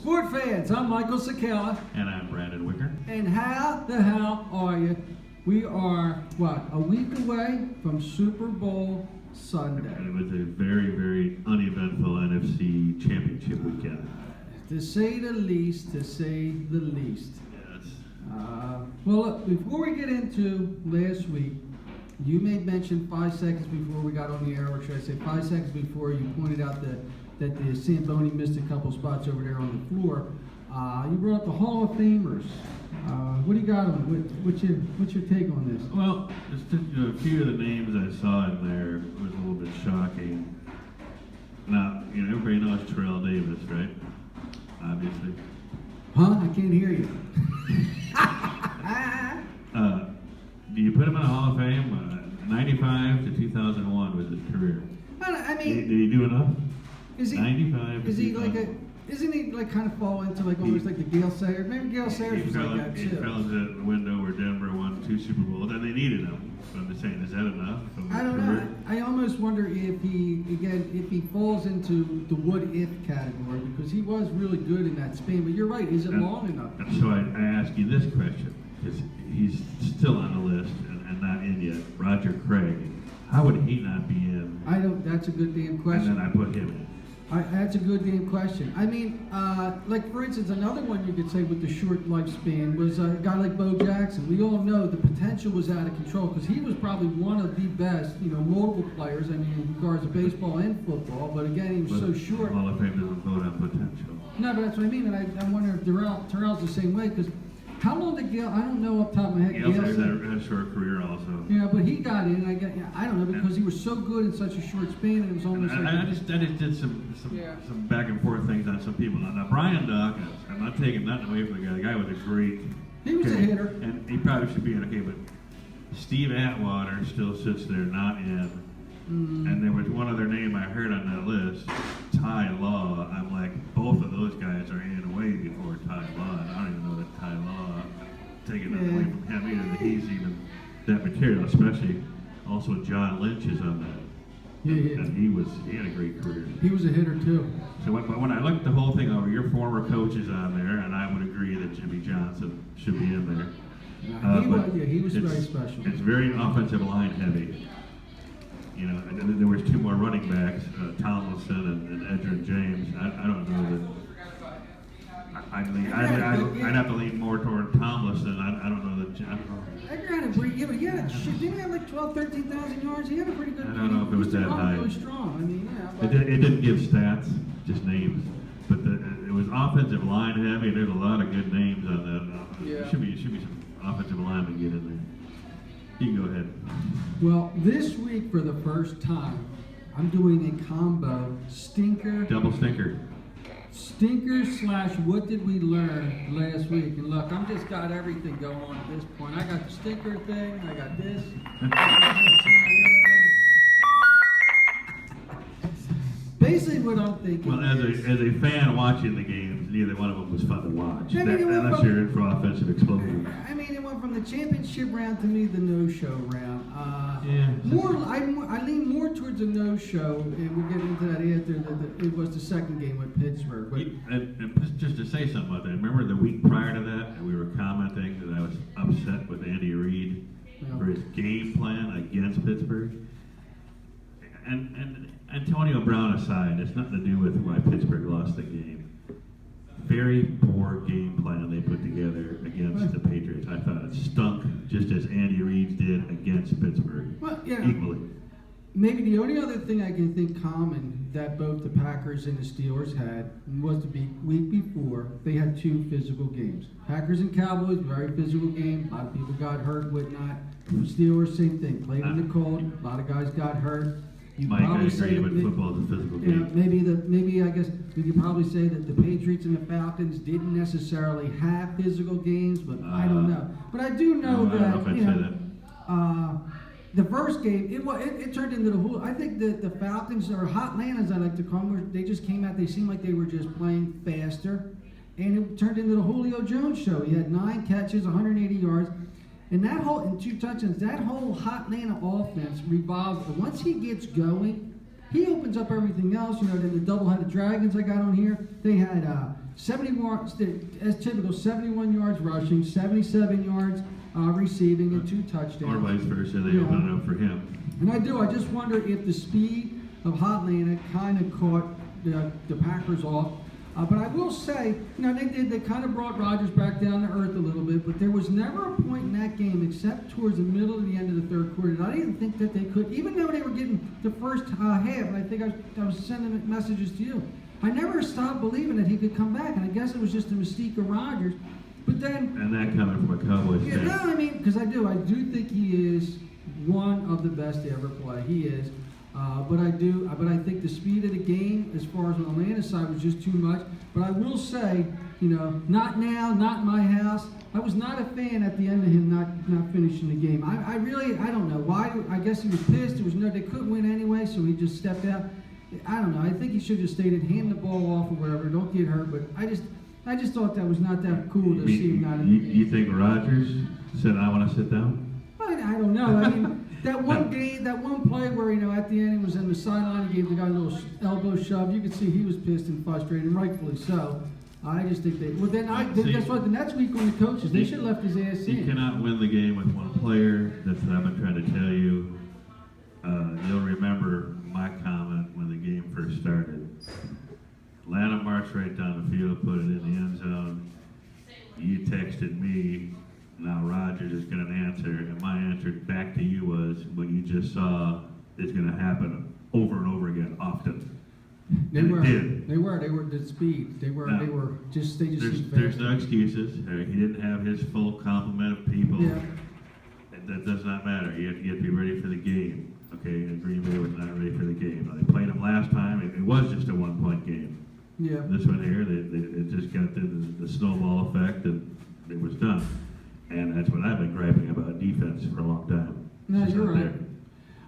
Sport fans, I'm Michael Sakala. And I'm Brandon Wicker. And how the hell are you? We are, a week away from Super Bowl Sunday. It was a very, very uneventful NFC Championship weekend. To say the least, Yes. Well, look, before we get into last week, you made mention 5 seconds before we got on the air, or should I say 5 seconds before, you pointed out that the Samboni missed a couple spots over there on the floor. You brought up the Hall of Famers. What do you got on? What's your take on this? Well, just a few of the names I saw in there was a little bit shocking. Now, everybody knows Terrell Davis, right? Obviously. Huh? I can't hear you. Do you put him in the Hall of Fame? 95 to 2001 was his career. I mean, Did he do enough? Is he 95? Is he like a? Isn't he like kind of fall into like almost like the Gale Sayers? Maybe Gale Sayers was like that He too. fell into the window where Denver won 2 Super Bowls, and they needed him. So I'm just saying, is that enough? I don't know. I almost wonder if he falls into the what if category, because he was really good in that span. But you're right. Is it long enough? And so I ask you this question, because he's still on the list and not in yet. Roger Craig. How would he not be in? That's a good damn question. And then I put him in. That's a good damn question. I mean, like for instance, another one you could say with the short lifespan was a guy like Bo Jackson. We all know the potential was out of control because he was probably one of the best, multiple players. I mean, in regards to baseball and football. But again, he was so short. Hall of Fame doesn't vote on potential. No, but that's what I mean. And I wonder if Terrell's the same way, because how long did Gale? I don't know off the top of my head. Gale had a short career also. Yeah, but he got in. I don't know, because he was so good in such a short span, and it was almost like. I just did some back and forth things on some people. Now Brian Dawkins, I'm not taking nothing away from the guy. The guy was a great. He was a hitter, and he probably should be in. Okay, but Steve Atwater still sits there, not in. And there was one other name I heard on that list, Ty Law. I'm like, both of those guys are in way before Ty Law. And I don't even know that Ty Law, taking that away from him either, that he's even that material, especially also John Lynch is on that. Yeah. And he had a great career. He was a hitter too. So when I looked the whole thing over, your former coach is on there, and I would agree that Jimmy Johnson should be in there. He was very special. It's very offensive line heavy. And there was 2 more running backs, Tomlinson and Edgerrin James. I don't know that. I'd have to lean more toward Tomlinson. I don't know that. Edgar had a pretty. Yeah, but didn't he have like 13,000 yards? He had a pretty good. I don't know if it was that high. Really strong. I mean, It didn't give stats, just names. But it was offensive line heavy. There's a lot of good names on that. Yeah. Should be some offensive linemen get in there. You can go ahead. Well, this week for the first time, I'm doing a combo stinker. Double stinker. Stinker / what did we learn last week? And look, I'm just got everything going on at this point. I got the stinker thing. I got this. Basically, what I'm thinking. Well, as a fan watching the games, neither one of them was fun to watch. I mean, unless you're in for offensive explosion. I mean, it went from the championship round to me the no-show round. I lean more towards a no-show, and we'll get into that after. It was the second game with Pittsburgh. But And just to say something about that, remember the week prior to that, we were commenting that I was upset with Andy Reid for his game plan against Pittsburgh. And Antonio Brown aside, it's nothing to do with why Pittsburgh lost the game. Very poor game plan they put together against the Patriots. I thought it stunk, just as Andy Reid did against Pittsburgh. Well, equally. Maybe the only other thing I can think common that both the Packers and the Steelers had was the week before, they had 2 physical games. Packers and Cowboys, very physical game. A lot of people got hurt, whatnot. Steelers, same thing. Played in the cold. A lot of guys got hurt. Mike, I agree with football is a physical game. Maybe I guess we could probably say that the Patriots and the Falcons didn't necessarily have physical games, but I don't know. But I do know I don't know if I'd say that. The first game, it turned into the whole. I think that the Falcons, or Hotland as I like to call them, they just came out. They seemed like they were just playing faster, and it turned into the Julio Jones show. He had 9 catches, 180 yards. And and 2 touchdowns, that whole Hotlanta offense revolves. Once he gets going, he opens up everything else. You know, then the double-headed Dragons I got on here, they had 71, as typical, 71 yards rushing, 77 yards receiving, and 2 touchdowns. Or vice versa, they Yeah. open it up for him. And I just wonder if the speed of Hotlanta kind of caught the Packers off. But I will say, you know, they kind of brought Rodgers back down to earth a little bit, but there was never a point in that game except towards the middle of the end of the third quarter. And I didn't think that they could, even though they were getting the first half, and I think I was sending messages to you. I never stopped believing that he could come back, and I guess it was just the mystique of Rodgers. But then, And that coming from a Cowboys yeah, fan. no, I mean, because I do think he is one of the best to ever play. He is. But I think the speed of the game, as far as on Atlanta's side, was just too much. But I will say, you know, not now, not in my house. I was not a fan at the end of him not finishing the game. I don't know why. I guess he was pissed. They couldn't win anyway, so he just stepped out. I don't know. I think he should have stayed and hand the ball off or whatever. Don't get hurt. But I just thought that was not that cool to see him not in the game. You think Rodgers said, "I want to sit down"? I don't know. I mean, that one play where, you know, at the end he was in the sideline, he gave the guy a little elbow shove. You could see he was pissed and frustrated, and rightfully so. I just think that's what the next week on the coaches, they should have left his ass in. You cannot win the game with one player. That's what I've been trying to tell you. You'll remember my comment when the game first started. Atlanta marched right down the field, put it in the end zone. You texted me, now Rodgers is going to answer, and my answer back to you was, what you just saw is going to happen over and over again, often. They And were it did. the speed. They just There's no excuses. He didn't have his full complement of people. Yeah. That does not matter. You have to be ready for the game. Okay, and Green Bay was not ready for the game. Now, they played him last time. It was just a 1-point game. Yeah. This one here, it just got the snowball effect, and it was done. And that's what I've been griping about defense for a long time. No, It's just you're not right.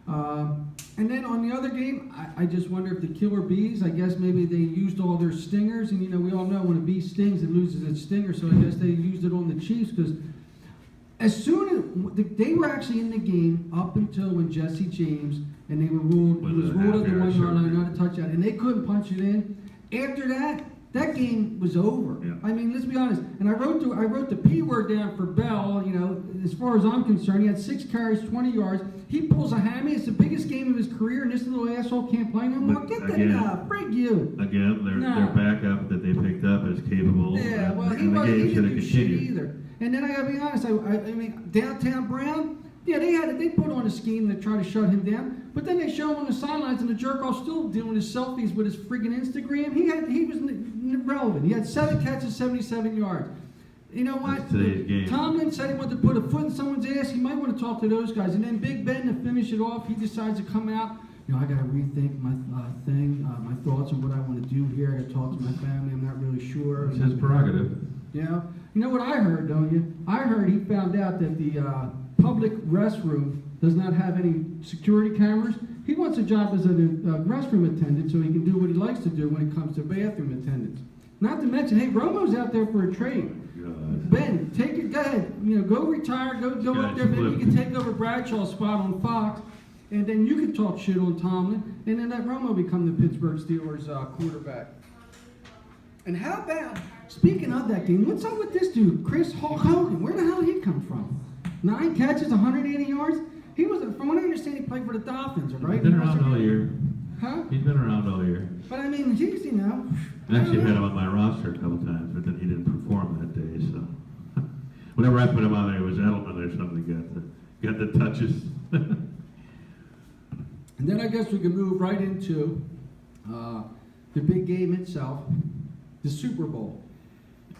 there. And then on the other game, I just wonder if the killer bees, I guess maybe they used all their stingers, and you know, we all know when a bee stings, it loses its stinger, so I guess they used it on the Chiefs, because as soon as they were actually in the game up until when Jesse James, and they were ruled, With he was a ruled at the half-yard 1 yard line, surgery. not a touchdown, and they couldn't punch it in. After that game was over. Yeah. I mean, let's be honest. And I wrote the P word down for Bell. You know, as far as I'm concerned, he had 6 carries, 20 yards. He pulls a hammy. It's the biggest game of his career, and this little asshole can't play no more. But Get again- that out. Frig you. Again, their No. backup that they picked up is capable. Yeah, well, he and the game should didn't have do shit continued. either. And then I gotta be honest, I mean, Downtown Brown, yeah, they put on a scheme to try to shut him down. But then they show him on the sidelines, and the jerk off still doing his selfies with his friggin' Instagram. He was irrelevant. He had 7 catches, 77 yards. You know what? That's today's game. Tomlin said he wanted to put a foot in someone's ass. He might want to talk to those guys. And then Big Ben, to finish it off, he decides to come out. You know, I got to rethink my my thoughts on what I want to do here. I got to talk to my family. I'm not really sure. It's his prerogative. You know what I heard, don't you? I heard he found out that the public restroom does not have any security cameras. He wants a job as a restroom attendant so he can do what he likes to do when it comes to bathroom attendants. Not to mention, hey, Romo's out there for a trade. God. Ben, take it. Go ahead. You know, go retire. Go up there. Maybe you can take over Bradshaw's spot on Fox, and then you can talk shit on Tomlin, and then let Romo become the Pittsburgh Steelers quarterback. And how about, speaking of that game, what's up with this dude, Chris Hogan? Where the hell did he come from? 9 catches, 180 yards. He was, from what I understand, he played for the Dolphins, right? He's been around all year. Huh? He's been around all year. But I mean, he's, you know. I actually had him on my roster a couple times, but then he didn't perform that day. So whenever I put him on there, it was Edelman or something got the touches. And then I guess we can move right into the big game itself, the Super Bowl.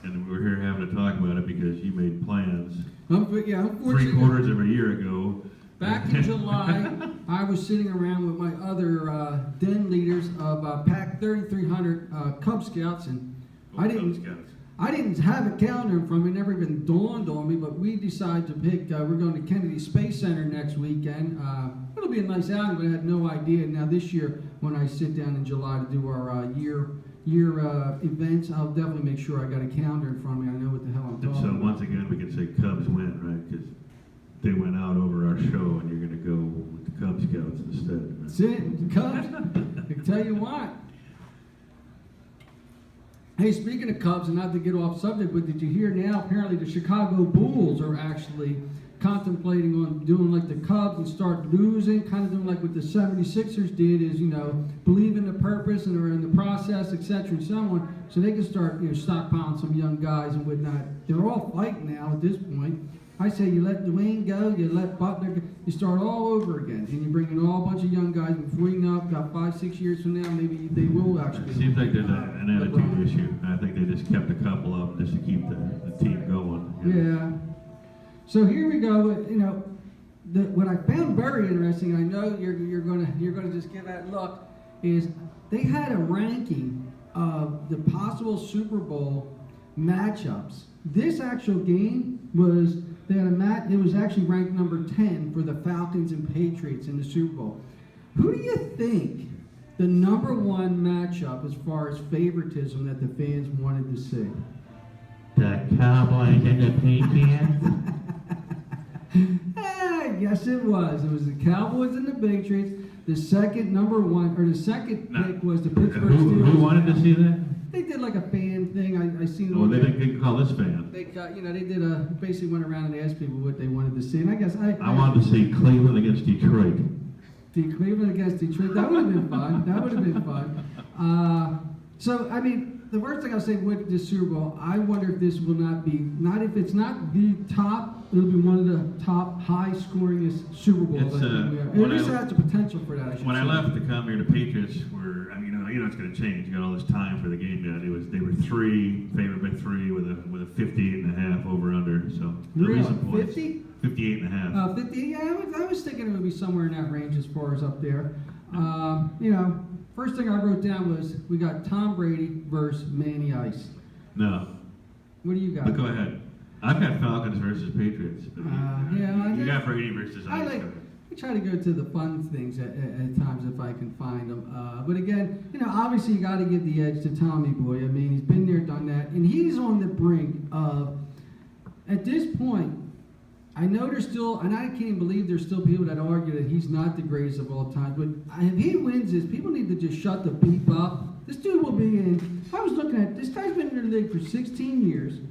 And we're here having to talk about it because you made plans Unfortunately, 3/4 of a year ago. back in July, I was sitting around with my other den leaders of Pack 3300 Cub Scouts, and I didn't have a calendar in front of me. It never even dawned on me, but we decided to pick, we're going to Kennedy Space Center next weekend. It'll be a nice outing, but I had no idea. Now this year, when I sit down in July to do our year events, I'll definitely make sure I got a calendar in front of me. I know what the hell I'm And talking so about. once again, we can say Cubs win, right? Because they went out over our show, and you're going to go with the Cub Scouts instead. That's it, Cubs. I can tell you what. Hey, speaking of Cubs, and not to get off subject, but did you hear now? Apparently, the Chicago Bulls are actually contemplating on doing like the Cubs and start losing, kind of doing like what the 76ers did, is, you know, believe in the purpose and are in the process, etc., and so on, so they can start, you know, stockpiling some young guys and whatnot. They're all fighting now at this point. I say you let Dwayne go, you let Butler go, you start all over again, and you bring in all a bunch of young guys. Before you know it, about 5-6 years from now, maybe they will actually. It seems like there's an attitude issue. I think they just kept a couple of them just to keep the team going. Yeah. So here we go. You know, what I found very interesting, I know you're gonna just give that look, is they had a ranking of the possible Super Bowl matchups. This actual game was it was actually ranked number 10 for the Falcons and Patriots in the Super Bowl. Who do you think the number one matchup as far as favoritism that the fans wanted to see? The Cowboys and the Patriots. Yes, it was. It was the Cowboys and the Patriots. The second pick was the Pittsburgh Steelers. Who wanted to see that? They did like a fan thing. I seen. Oh, they didn't call this fan. They did basically went around and asked people what they wanted to see, and I guess I wanted to see Cleveland against Detroit. Cleveland against Detroit. That would have been fun. That would have been fun. So I mean, the first thing I'll say with the Super Bowl, I wonder if this will if it's not the top, it'll be one of the top high-scoringest Super Bowls. It's, at least it has the potential for that. When I left to come here, the Patriots were, I mean, you know it's going to change. You got all this time for the game yet. They were favored by 3 with a 58.5 over under. So really, 50? 58.5. 50. Yeah, I was thinking it would be somewhere in that range as far as up there. You know. First thing I wrote down was we got Tom Brady versus Manny Ice. No. What do you got? But go ahead. I've got Falcons versus Patriots. You got Brady versus Ice. I try to go to the fun things at times if I can find them. But again, you know, obviously you got to give the edge to Tommy Boy. I mean, he's been there, done that, and he's on the brink of. At this point, I know there's still, and I can't believe there's still people that argue that he's not the greatest of all time. But if he wins this, people need to just shut the beep up. This dude will be in. I was looking at this guy's been in the league for 16 years.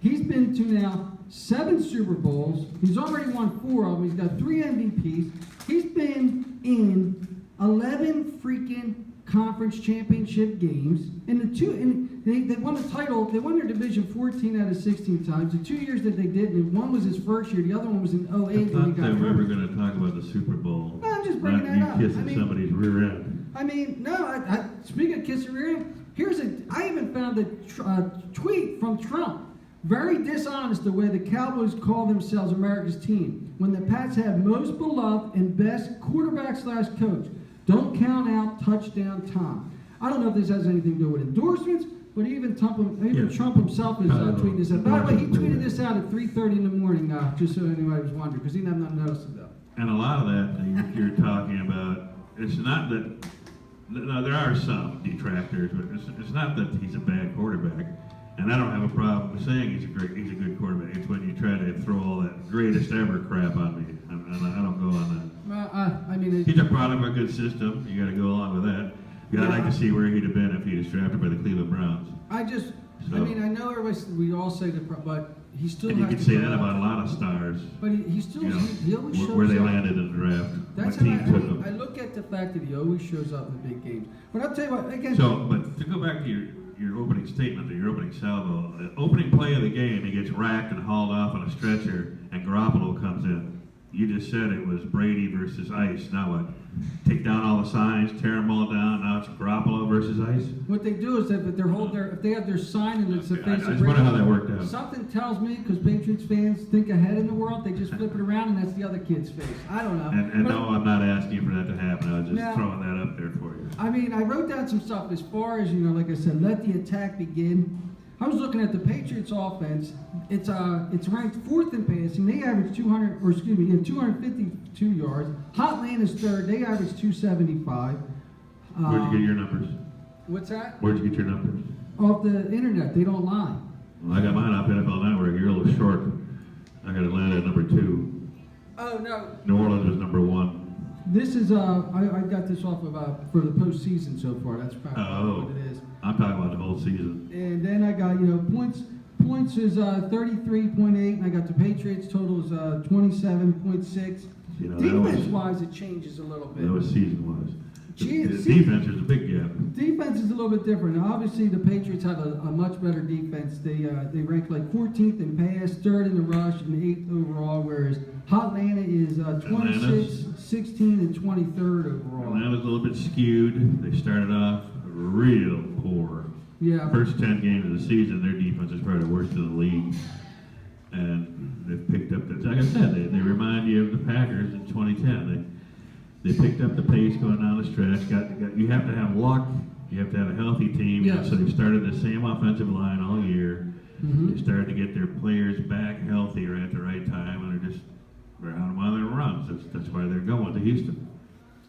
He's been to now 7 Super Bowls. He's already won 4 of them. He's got 3 MVPs. He's been in 11 freaking conference championship games, and they won the title. They won their division 14 out of 16 times. The 2 years that they didn't, one was his first year. The other one was in 08 I when he thought got they were hurt. going to talk about the Super Bowl. No, I'm just bringing that up. You kissing somebody's rear end. I mean, no. Speaking of kissing rear end, I even found a tweet from Trump. Very dishonest the way the Cowboys call themselves America's team when the Pats have most beloved and best quarterback/coach. Don't count out touchdown Tom. I don't know if this has anything to do with endorsements, but even Trump himself is tweeting this out. By the way, he tweeted this out at 3:30 in the morning, just so anybody was wondering, because he didn't have nothing else to do. And a lot of that you're talking about, it's not that, no, there are some detractors, but it's not that he's a bad quarterback. And I don't have a problem with saying he's a good quarterback. It's when you try to throw all that greatest ever crap on me. I don't go on that. Well, I mean, he's a product of a good system. You got to go along with that. I'd like to see where he'd have been if he was drafted by the Cleveland Browns. I know we all say that, but he still. And you can say that about a lot of stars. But he still, he always shows where they up. landed in the draft. That's what team took him. I look at the fact that he always shows up in the big games. But I'll tell you what, again. So, but to go back to your opening statement or your opening salvo, the opening play of the game, he gets racked and hauled off on a stretcher, and Garoppolo comes in. You just said it was Brady versus Ice. Now what? Take down all the signs, tear them all down. Now it's Garoppolo versus Ice. What they do is that if they have their sign and it's the face I of just wonder Brady, how that worked out. Something tells me, because Patriots fans think ahead in the world, they just flip it around and that's the other kid's face. I don't know. And no, I'm not asking for that to happen. I was just throwing that up there for you. I mean, I wrote down some stuff as far as, like I said, let the attack begin. I was looking at the Patriots offense. It's ranked 4th in passing. They average 252 yards. Hotland is 3rd. They average 275. Where'd you get your numbers? What's that? Where'd you get your numbers? Off the internet. They don't lie. Well, I got mine off NFL Network. You're a little short. I got Atlanta at number 2. Oh, no. New Orleans was number 1. This is I got this off of for the postseason so far. That's probably Oh, what it is. I'm talking about the whole season. And then I got points. Points is 33.8, and I got the Patriots total is 27.6. You know, that was, Defense-wise, it changes a little bit. that was season-wise. Gee, The see- defense is a big gap. Defense is a little bit different. Now, obviously, the Patriots have a much better defense. They rank like 14th in pass, 3rd in the rush, and 8th overall, whereas Atlanta is 26, Atlanta's- 16, and 23rd overall. Atlanta's a little bit skewed. They started off real poor. Yeah. First 10 games of the season, their defense is probably the worst in the league. And they've picked up the, like I said, they remind you of the Packers in 2010. They picked up the pace going down the stretch. You have to have luck. You have to have a healthy team. Yes. So they started the same offensive line all year. Mhm. They started to get their players back healthier at the right time, and they're on one of their runs. That's why they're going to Houston.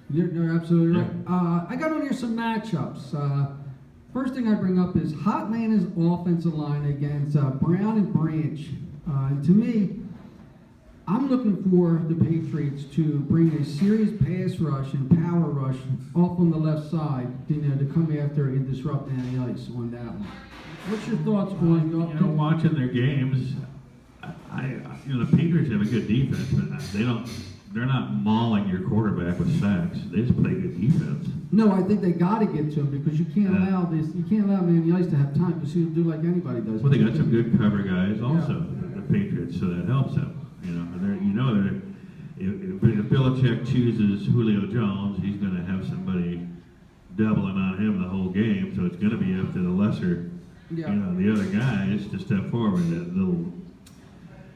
You're absolutely Yeah. right. I got on here some matchups. First thing I bring up is Atlanta's offensive line against Brown and Branch. And to me, I'm looking for the Patriots to bring a serious pass rush and power rush off on the left side, to come after and disrupt Danny Ice on that one. What's your thoughts on Watching their games, the Patriots have a good defense, but they're not mauling your quarterback with sacks. They just play good defense. No, I think they got to get to him because you can't Yeah. allow this. You can't allow Danny Ice to have time because he'll do like anybody does. Well, they got some good cover guys also, the Patriots, so that helps them. If Belichick chooses Julio Jones, he's going to have somebody doubling on him the whole game, so it's going to be up to the lesser, Yeah. the other guys to step forward.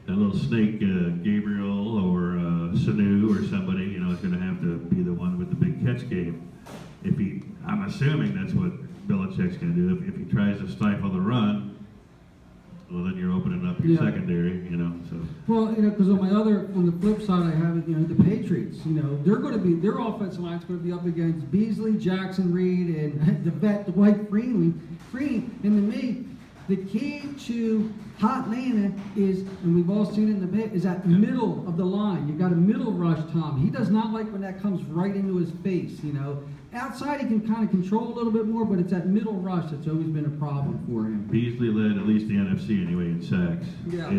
That little snake, Gabriel or Sanu or somebody, is going to have to be the one with the big catch game. I'm assuming that's what Belichick's going to do. If he tries to stifle the run, well, then you're opening up your Yeah. secondary, so. Well, because on the flip side, I have it, the Patriots. They're going to be their offensive line's going to be up against Beasley, Jackson Reed, and the vet Dwight Freeney. And to me, the key to Atlanta is, and we've all seen it in the pit, is that middle of the line. You got a middle rush, Tom. He does not like when that comes right into his face. Outside he can kind of control a little bit more, but it's that middle rush that's always been a problem for him. Beasley led at least the NFC anyway in sacks. Yeah.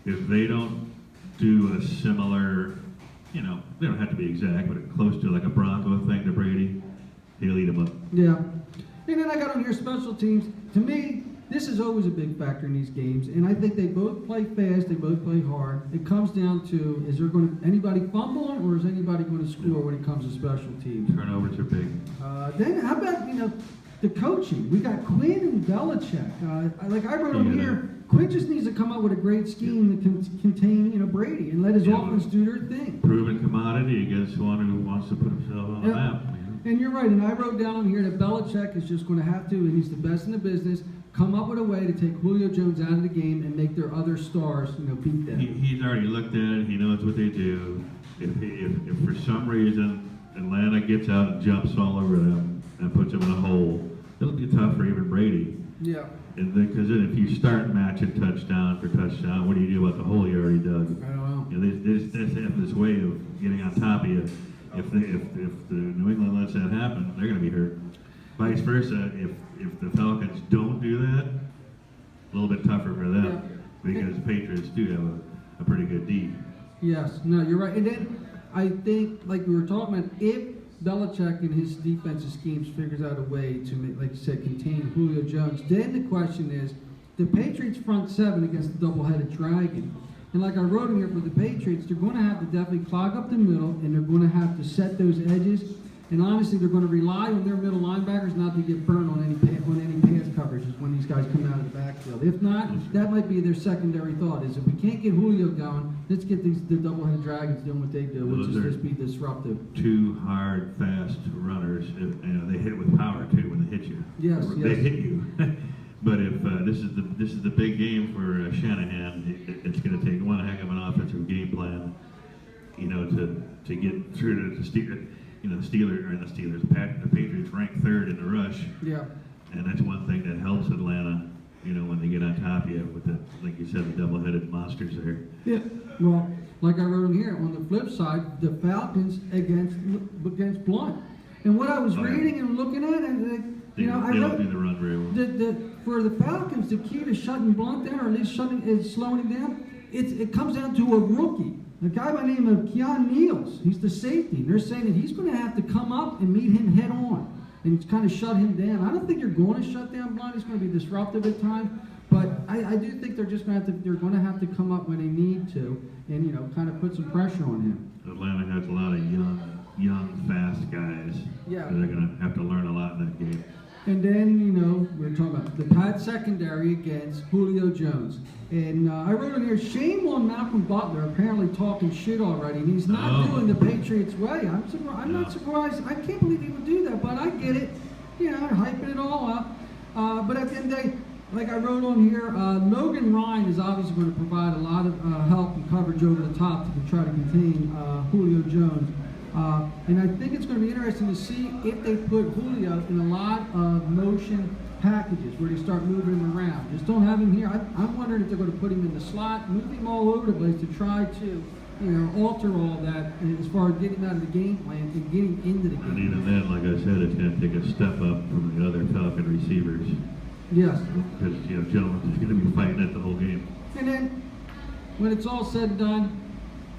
If they don't do a similar, they don't have to be exact, but close to like a Bronco thing to Brady, he'll eat them up. Yeah. And then I got on here special teams. To me, this is always a big factor in these games, and I think they both play fast, they both play hard. It comes down to, is there anybody fumble, or is anybody going to score when it comes to special teams? Turnovers are big. Then how about, the coaching? We got Quinn and Belichick. I wrote on here, Quinn just needs to come up with a great scheme to contain, Brady and let his Yeah, offense do their thing. Proven commodity against one who wants to put himself on the Yeah. map. And you're right, and I wrote down on here that Belichick is just going to have to, and he's the best in the business, come up with a way to take Julio Jones out of the game and make their other stars, beat them. He's already looked at it. He knows what they do. If for some reason Atlanta gets out and jumps all over them and puts them in a hole, it'll be tough for even Brady. Yeah. And because then if you start matching touchdown for touchdown, what do you do about the hole you already dug? I don't know. They just have this way of getting on top of you. If the New England lets that happen, they're going to be hurt. Vice versa, if the Falcons don't do that, a little bit tougher for them because the Patriots do have a pretty good D. Yes, no, you're right. And then I think, like we were talking about, if Belichick and his defensive schemes figures out a way to make, like you said, contain Julio Jones, then the question is, the Patriots front seven against the double-headed dragon. And like I wrote in here for the Patriots, they're going to have to definitely clog up the middle, and they're going to have to set those edges. And honestly, they're going to rely on their middle linebackers not to get burned on any pass coverages when these guys come out of the backfield. If not, that might be their secondary thought: is if we can't get Julio going, let's get the double-headed dragons doing what they do, which is just be disruptive. Two hard, fast runners. They hit with power too when they hit you. Yes, They yes. hit you. But if this is the big game for Shanahan, it's going to take one heck of an offensive game plan, to get through to the Steelers. The Patriots rank third in the rush, Yeah. and that's one thing that helps Atlanta. When they get on top of you with the, like you said, the double-headed monsters there. Yeah. Well, like I wrote in here, on the flip side, the Falcons against Blunt. And what I was Oh, yeah. reading and looking at, and They, you know, I they don't wrote, do the run very well. for the Falcons, the key to shutting Blunt down, or at least slowing him down, it comes down to a rookie. A guy by the name of Keon Neals. He's the safety. They're saying that he's going to have to come up and meet him head on and kind of shut him down. I don't think you're going to shut down Blunt. He's going to be disruptive at times. But I do think they're just going to have to come up when they need to and, you know, kind of put some pressure on him. Atlanta has a lot of young, fast guys. Yeah. So they're going to have to learn a lot in that game. And then, you know, we're talking about the Pat secondary against Julio Jones. And I wrote in here, shame on Malcolm Butler apparently talking shit already. And he's not doing the Patriots way. I'm not surprised. I can't believe he would do that, but I get it. You know, hyping it all up. But at the end of the day, like I wrote on here, Logan Ryan is obviously going to provide a lot of help and coverage over the top to try to contain Julio Jones. And I think it's going to be interesting to see if they put Julio in a lot of motion packages where they start moving him around. Just don't have him here. I'm wondering if they're going to put him in the slot, move him all over the place to try to, you know, alter all that as far as getting him out of the game plan and getting into the And game. even then, like I said, it's going to take a step up from the other Falcon receivers. Yes. Because, you know, Jones is going to be fighting it the whole game. And then, when it's all said and done,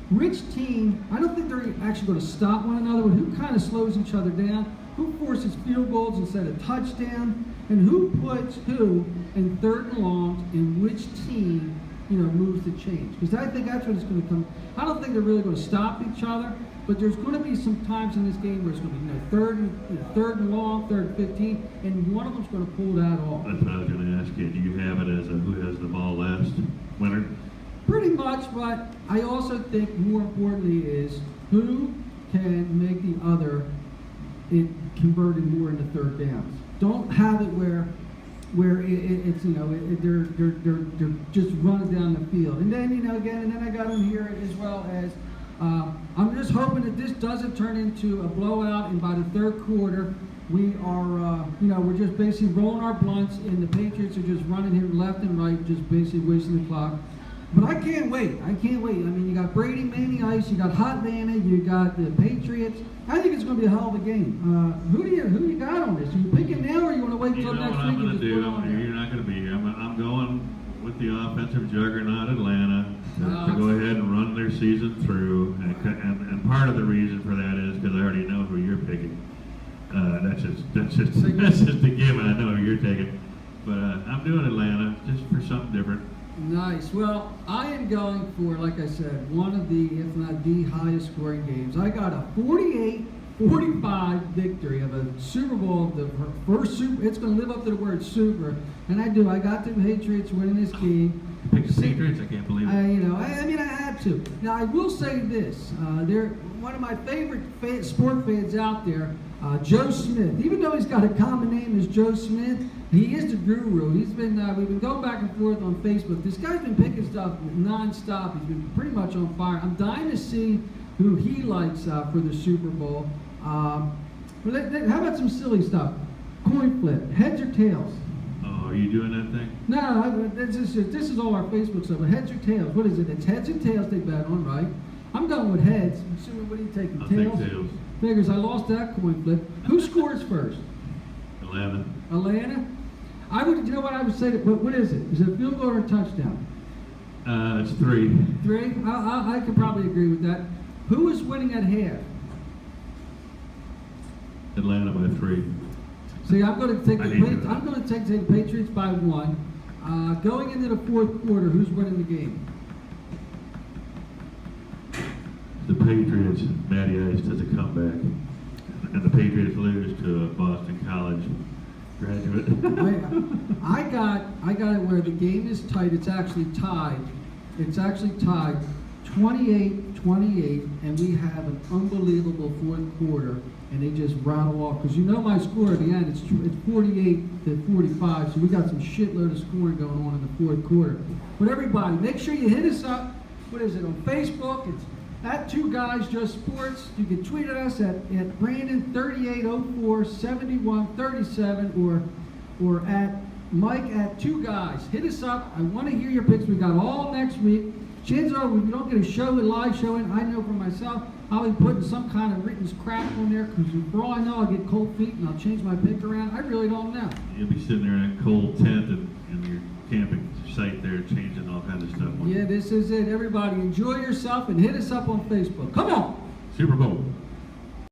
which team, I don't think they're actually going to stop one another, but who kind of slows each other down, who forces field goals instead of touchdown, and who puts who in third and longs, and which team, you know, moves the change. Because I think that's what it's going to come. I don't think they're really going to stop each other, but there's going to be some times in this game where it's going to be, you know, third and long, third and 15, and one of them's going to pull that off. That's what I was going to ask you. Do you have it as a who has the ball last winner? Pretty much, but I also think more importantly is who can make the other converted more into third downs. Don't have it where it's, you know, they're just running down the field. And then, you know, again, and then I got in here as well as I'm just hoping that this doesn't turn into a blowout, and by the third quarter we are, you know, we're just basically rolling our blunts, and the Patriots are just running here left and right, just basically wasting the clock. But I can't wait. I mean, you got Brady, Manny Ice, you got Hot Atlanta, you got the Patriots. I think it's going to be a hell of a game. Who do you got on this? Are you picking now, or you want to wait You till know next what week I'm going and to just do? put it on there? You're not going to be here. I'm going with the offensive juggernaut Atlanta to go ahead and run their season through. And part of the reason for that is because I already know who you're picking. That's just a given. I know who you're taking. But I'm doing Atlanta just for something different. Nice. Well, I am going for, like I said, one of the, if not the highest scoring games. I got a 48-45 victory of a Super Bowl, the first Super. It's going to live up to the word Super, and I do. I got the Patriots winning this game. Pick the Patriots? I can't believe it. I mean, I had to. Now, I will say this. They're one of my favorite sport fans out there, Joe Smith. Even though he's got a common name as Joe Smith, he is the guru. He's been, we've been going back and forth on Facebook. This guy's been picking stuff nonstop. He's been pretty much on fire. I'm dying to see who he likes for the Super Bowl. How about some silly stuff? Coin flip, heads or tails? Oh, are you doing that thing? No, this is all our Facebook stuff. But heads or tails? What is it? It's heads or tails they bet on, right? I'm going with heads. I'm assuming, what are you taking? I'll Tails? take tails. Figures I lost that coin flip. Who scores first? Atlanta. Atlanta? You know what I would say? What is it? Is it a field goal or a touchdown? It's 3. 3? I could probably agree with that. Who is winning at half? Atlanta by 3. See, I'm going to take I hate that. I'm going to take the Patriots by 1. Going into the fourth quarter, who's winning the game? The Patriots, Matty Ice does a comeback, and the Patriots lose to a Boston College graduate. I got it where the game is tight. It's actually tied. It's actually tied 28-28, and we have an unbelievable fourth quarter, and they just rattle off. Because you know my score at the end, it's 48-45, so we got some shitload of scoring going on in the fourth quarter. But everybody, make sure you hit us up. What is it, on Facebook? It's at Two Guys Just Sports. You can tweet at us at Brandon38047137 or at Mike at Two Guys. Hit us up. I want to hear your picks. We got all next week. chances are, if you don't get a show, a live show in, I know for myself, I'll be putting some kind of written crap on there, because for all I know, I'll get cold feet and I'll change my pick around. I really don't know. You'll be sitting there in a cold tent and your camping site there changing all kinds of stuff. Yeah, this is it. Everybody enjoy yourself and hit us up on Facebook. Come on! Super Bowl.